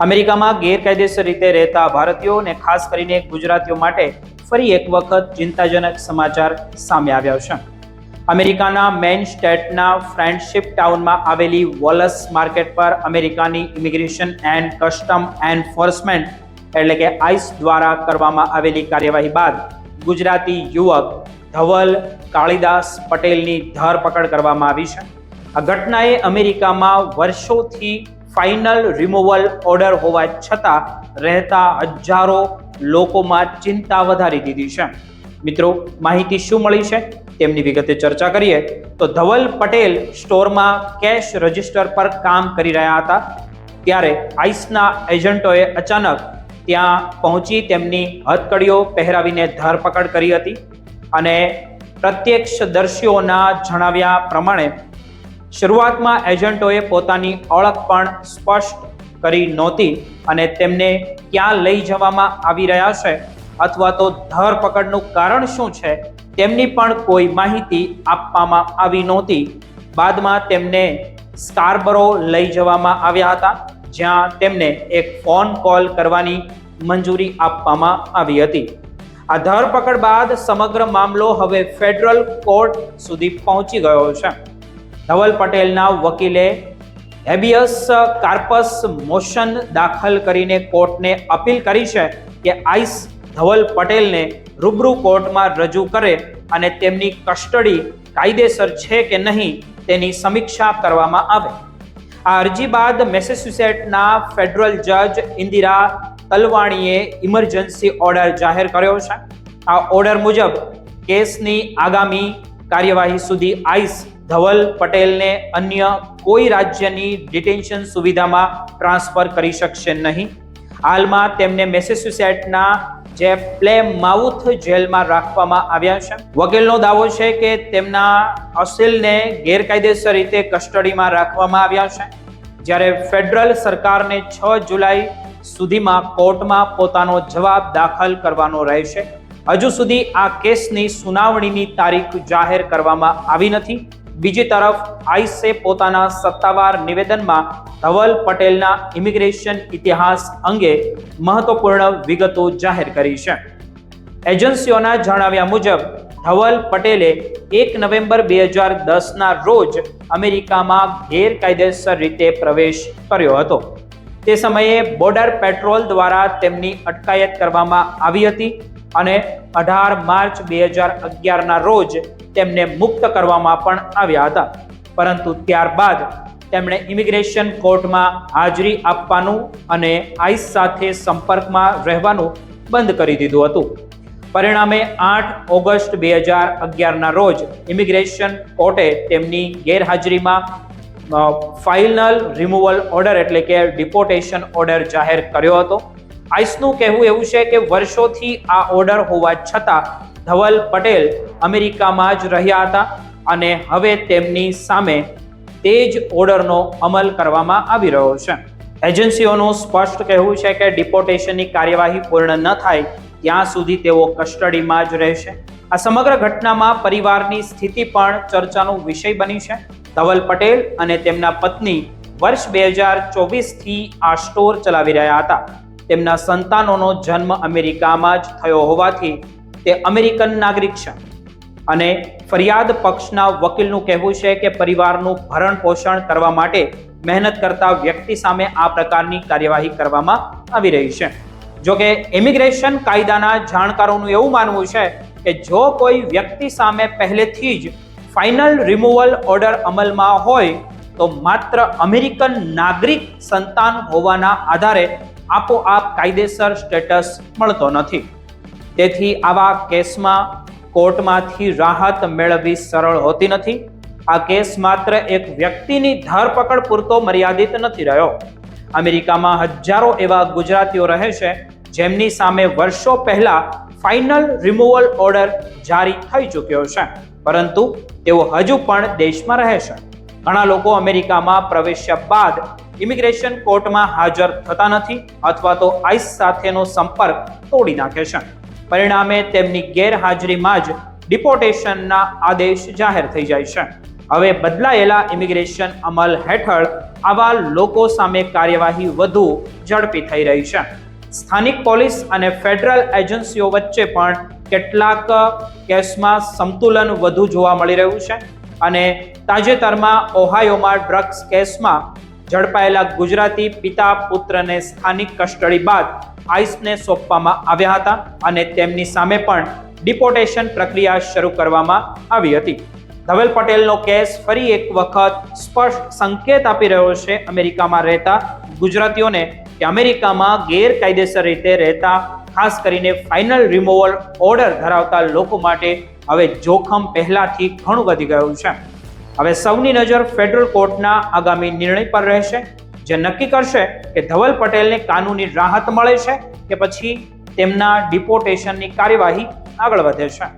અમેરિકામાં ગેરકાયદેસર રીતે રહેતા ભારતીયો અને ખાસ કરીને ગુજરાતીઓ માટે ફરી એક વખત ચિંતાજનક સમાચાર સામે આવ્યા છે. અમેરિકાના મેઇન સ્ટેટના ફ્રેન્ડશિપ ટાઉનમાં આવેલી વોલસ માર્કેટ પર અમેરિકાની ઇમિગ્રેશન એન્ડ કસ્ટમ એન્ફોર્સમેન્ટ એટલે કે આઈસ દ્વારા કરવામાં આવેલી કાર્યવાહી બાદ ગુજરાતી યુવક ધવલ કાળીદાસ પટેલની ધરપકડ કરવામાં આવી છે. આ ઘટનાએ અમેરિકામાં વર્ષોથી ફાઇનલ રિમૂવલ ઓર્ડર હોવા છતાં રહેતા હજારો લોકોમાં ચિંતા વધારી દીધી છે. મિત્રો, માહિતી શું મળી છે તેમની વિગતે ચર્ચા કરીએ તો ધવલ પટેલ સ્ટોરમાં કેશ રજિસ્ટર પર કામ કરી રહ્યા હતા ત્યારે આઈસના એજન્ટોએ અચાનક ત્યાં પહોંચી તેમની હથકડીઓ પહેરાવીને ધરપકડ કરી હતી અને પ્રત્યક્ષદર્શીઓના જણાવ્યા પ્રમાણે શરૂઆતમાં એજન્ટોએ પોતાની ઓળખ પણ સ્પષ્ટ કરી નહોતી અને તેમને ક્યાં લઈ જવામાં આવી રહ્યા છે અથવા તો ધરપકડનું કારણ શું છે તેમની પણ કોઈ માહિતી આપવામાં આવી નહોતી. બાદમાં તેમને સ્કાર્બરો લઈ જવામાં આવ્યા હતા જ્યાં તેમને એક ફોન કોલ કરવાની મંજૂરી આપવામાં આવી હતી. આ ધરપકડ બાદ સમગ્ર મામલો હવે ફેડરલ કોર્ટ સુધી પહોંચી ગયો છે. ધવલ પટેલના વકીલે હેબિયસ કાર્પસ મોશન દાખલ કરીને કોર્ટને અપીલ કરી છે કે આઈસ ધવલ પટેલને રૂબરૂ કોર્ટમાં રજૂ કરે અને તેમની કસ્ટડી કાયદેસર છે કે નહીં તેની સમીક્ષા કરવામાં આવે. આ અરજી બાદ મેસેચ્યુસેટ્સના ફેડરલ જજ ઇન્દિરા તલવાણીએ ઇમરજન્સી ઓર્ડર જાહેર કર્યો છે. આ ઓર્ડર મુજબ કેસની આગામી કાર્યવાહી સુધી આઈસ ધવલ પટેલને અન્ય કોઈ રાજ્યની ડિટેન્શન સુવિધામાં ટ્રાન્સફર કરી શકશે નહીં. હાલમાં તેમને મેસેચ્યુસેટ્સના જે પ્લેમાઉથ જેલમાં રાખવામાં આવ્યા છે. વકીલનો દાવો છે કે તેમના અસીલને ગેરકાયદેસર રીતે કસ્ટડીમાં રાખવામાં આવ્યા છે જ્યારે ફેડરલ સરકારને 6 જુલાઈ સુધીમાં કોર્ટમાં પોતાનો જવાબ દાખલ કરવાનો રહેશે. હજુ સુધી આ કેસની સુનાવણીની તારીખ જાહેર કરવામાં આવી નથી. બીજી તરફ આઈસે પોતાના સત્તાવાર નિવેદનમાં ધવલ પટેલના ઇમિગ્રેશન ઇતિહાસ અંગે મહત્વપૂર્ણ વિગતો જાહેર કરી છે. એજન્સીઓના જણાવ્યા મુજબ ધવલ પટેલે 1 નવેમ્બર 2010ના રોજ અમેરિકામાં ગેરકાયદેસર રીતે પ્રવેશ કર્યો હતો. તે સમયે બોર્ડર પેટ્રોલ દ્વારા તેમની અટકાયત કરવામાં આવી હતી અને 18 માર્ચ 2011ના રોજ તેમને મુક્ત કરવામાં પણ આવ્યા હતા. પરંતુ ત્યારબાદ તેમણે ઇમિગ્રેશન કોર્ટમાં હાજરી આપવાનું અને આઈસ સાથે સંપર્કમાં રહેવાનું બંધ કરી દીધું હતું. પરિણામે 8 ઓગસ્ટ 2011ના રોજ ઇમિગ્રેશન કોર્ટે તેમની ગેરહાજરીમાં ફાઇનલ રિમૂવલ ઓર્ડર એટલે કે ડિપોર્ટેશન ઓર્ડર જાહેર કર્યો હતો. આઈસનું કહેવું એવું છે કે વર્ષોથી આ ઓર્ડર હોવા છતાં ધવલ પટેલ અમેરિકામાં જ રહ્યા હતા અને હવે તેમની સામે તે જ ઓર્ડરનો અમલ કરવામાં આવી રહ્યો છે. એજન્સીઓનું સ્પષ્ટ કહેવું છે કે ડિપોર્ટેશનની કાર્યવાહી પૂર્ણ ન થાય ત્યાં સુધી તેઓ કસ્ટડીમાં જ રહેશે. આ સમગ્ર ઘટનામાં પરિવારની સ્થિતિ પણ ચર્ચાનો વિષય બની છે. ધવલ પટેલ અને તેમના પત્ની વર્ષ 2024થી આ સ્ટોર ચલાવી રહ્યા હતા. તેમના સંતાનોનો જન્મ અમેરિકામાં જ થયો હોવાથી તે અમેરિકન નાગરિક છે અને ફરિયાદ પક્ષના વકીલનું કહેવું છે કે પરિવારનું ભરણ પોષણ કરવા માટે મહેનત કરતા વ્યક્તિ સામે આ પ્રકારની કાર્યવાહી કરવામાં આવી રહી છે. જોકે ઇમિગ્રેશન કાયદાના જાણકારોનું એવું માનવું છે કે જો કોઈ વ્યક્તિ સામે પહેલેથી જ ફાઇનલ રિમૂવલ ઓર્ડર અમલમાં હોય તો માત્ર અમેરિકન નાગરિક સંતાન હોવાના આધારે આપોઆપ કાયદેસર સ્ટેટસ મળતો નથી. તેથી આવા કેસમાં કોર્ટમાંથી રાહત મેળવવી સરળ હોતી નથી. આ કેસ માત્ર એક વ્યક્તિની ધરપકડ પૂરતો મર્યાદિત નથી રહ્યો. અમેરિકામાં હજારો એવા ગુજરાતીઓ રહે છે જેમની સામે વર્ષો પહેલા ફાઇનલ રિમૂવલ ઓર્ડર જારી થઈ ચૂક્યો છે પરંતુ તેઓ હજુ પણ દેશમાં રહે છે. ઘણા લોકો અમેરિકામાં પ્રવેશ્યા બાદ ઇમિગ્રેશન કોર્ટમાં હાજર થતા નથી અથવા તો આઈસ સાથેનો સંપર્ક તોડી નાખે છે. પરિણામે તેમની ગેરહાજરીમાં જ ડિપોર્ટેશનના આદેશ જાહેર થઈ જાય છે. હવે બદલાયેલા ઇમિગ્રેશન અમલ હેઠળ આવા લોકો સામે કાર્યવાહી વધુ ઝડપી થઈ રહી છે. સ્થાનિક પોલીસ અને ફેડરલ એજન્સીઓ વચ્ચે પણ કેટલાક કેસમાં સંતુલન વધુ જોવા મળી રહ્યું છે અને તાજેતરમાં ઓહાયોમાં ડ્રગ્સ કેસમાં ઝડપાયેલા ગુજરાતી પિતા પુત્રને સ્થાનિક કસ્ટડી બાદ આઈસને સોંપવામાં આવ્યા હતા અને તેમની સામે પણ ડિપોર્ટેશન પ્રક્રિયા શરૂ કરવામાં આવી હતી. ધવલ પટેલનો કેસ ફરી એક વખત સ્પષ્ટ સંકેત આપી રહ્યો છે અમેરિકામાં રહેતા ગુજરાતીઓને કે અમેરિકામાં ગેરકાયદેસર રીતે રહેતા ખાસ કરીને ફાઇનલ રિમૂવલ ઓર્ડર ધરાવતા લોકો માટે હવે જોખમ પહેલાથી ઘણું વધી ગયું છે. હવે સૌની નજર ફેડરલ કોર્ટના આગામી નિર્ણય પર રહેશે, જે નક્કી કરશે કે ધવલ પટેલને કાનૂની રાહત મળે છે કે પછી તેમના ડિપોર્ટેશનની કાર્યવાહી આગળ વધે છે.